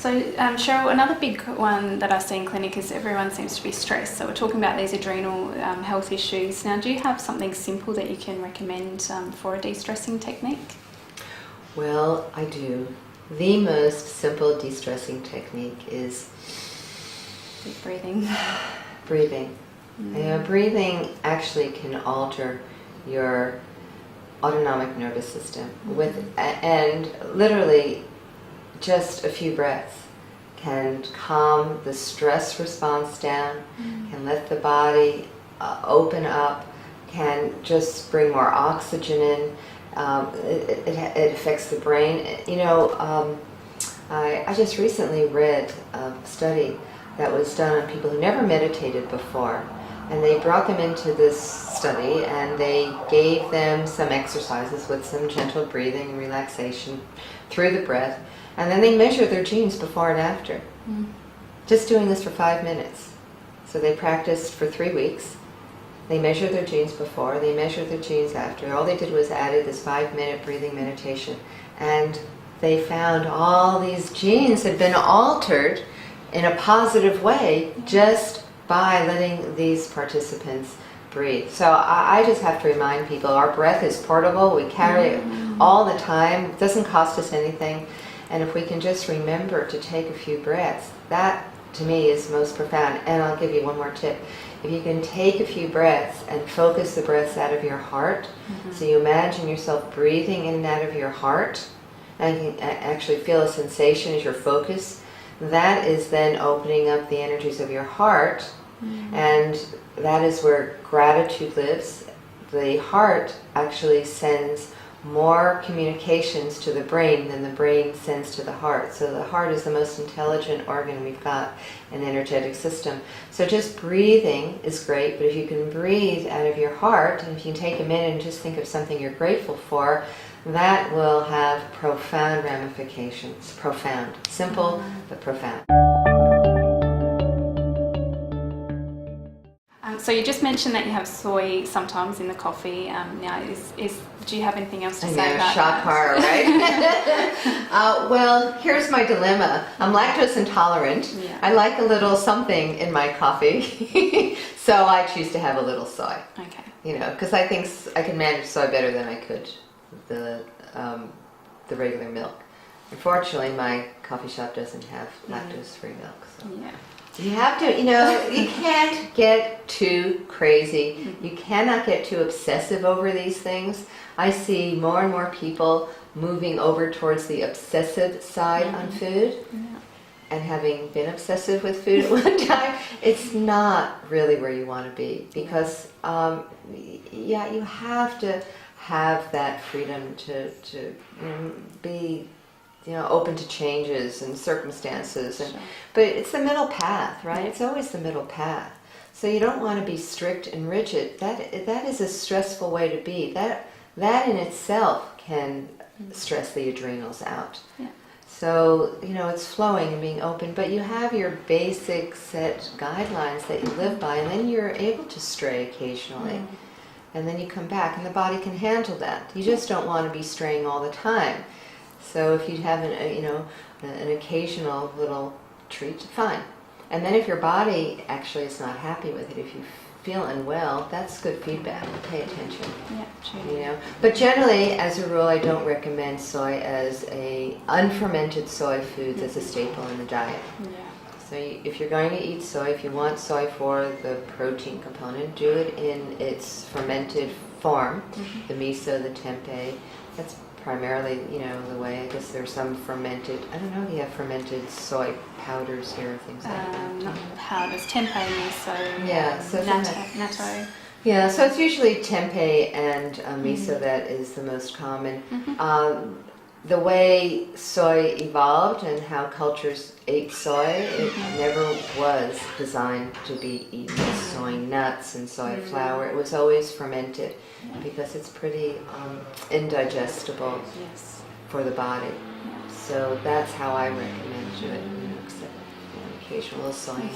So, Sherrill, another big one that I see in clinic is everyone seems to be stressed. So we're talking about these adrenal health issues. Now, do you have something simple that you can recommend for a de-stressing technique? Well, I do. The most simple de-stressing technique is Deep breathing. breathing. Breathing actually can alter your autonomic nervous system and literally just a few breaths can calm the stress response down, can let the body open up, can just bring more oxygen in. It affects the brain. I just recently read a study that was done on people who never meditated before, and they brought them into this study and they gave them some exercises with some gentle breathing and relaxation through the breath, and then they measured their genes before and after. Just doing this for 5 minutes. So they practiced for 3 weeks. They measured their genes before, they measured their genes after. All they did was added this 5-minute breathing meditation, and they found all these genes had been altered in a positive way just by letting these participants breathe. So I just have to remind people, our breath is portable, we carry it all the time, it doesn't cost us anything, and if we can just remember to take a few breaths, that to me is most profound. And I'll give you one more tip. If you can take a few breaths and focus the breaths out of your heart, so you imagine yourself breathing in and out of your heart, and you can actually feel a sensation as your focus, that is then opening up the energies of your heart, and that is where gratitude lives. The heart actually sends more communications to the brain than the brain sends to the heart. So the heart is the most intelligent organ we've got in the energetic system. So just breathing is great, but if you can breathe out of your heart, and if you can take a minute and just think of something you're grateful for, that will have profound ramifications. Profound. Simple, but profound. So you just mentioned that you have soy sometimes in the coffee. Now, do you have anything else to say about shock horror, right? Well, here's my dilemma. I'm lactose intolerant. Yeah. I like a little something in my coffee, so I choose to have a little soy. Okay. Because I think I can manage soy better than I could the regular milk. Unfortunately, my coffee shop doesn't have lactose-free milk. So. Yeah. You have to, you can't get too crazy. You cannot get too obsessive over these things. I see more and more people moving over towards the obsessive side on food. Yeah. And having been obsessive with food at one time, it's not really where you want to be. Because, you have to have that freedom to be open to changes and circumstances, but it's the middle path, right? It's always the middle path. So you don't want to be strict and rigid. That is a stressful way to be. That in itself can stress the adrenals out. Yeah. So it's flowing and being open, but you have your basic set guidelines that you live by, and then you're able to stray occasionally, and then you come back, and the body can handle that. You just don't want to be straying all the time. So if you have an occasional little treat, fine. And then if your body actually is not happy with it, if you feel unwell, that's good feedback. Pay attention. Yeah, true. But generally, as a rule, I don't recommend soy as unfermented soy foods as a staple in the diet. Yeah. So if you're going to eat soy, if you want soy for the protein component, do it in its fermented form. The miso, the tempeh. That's primarily, the way. I guess there's some fermented, I don't know if you have fermented soy powders here or things like that. Not powders, tempeh, miso, so natto. Yeah, so it's usually tempeh and miso that is the most common. The way soy evolved and how cultures ate soy, it never was designed to be eaten with soy nuts and soy flour. It was always fermented because it's pretty indigestible for the body. So that's how I recommend do it, except occasional soy.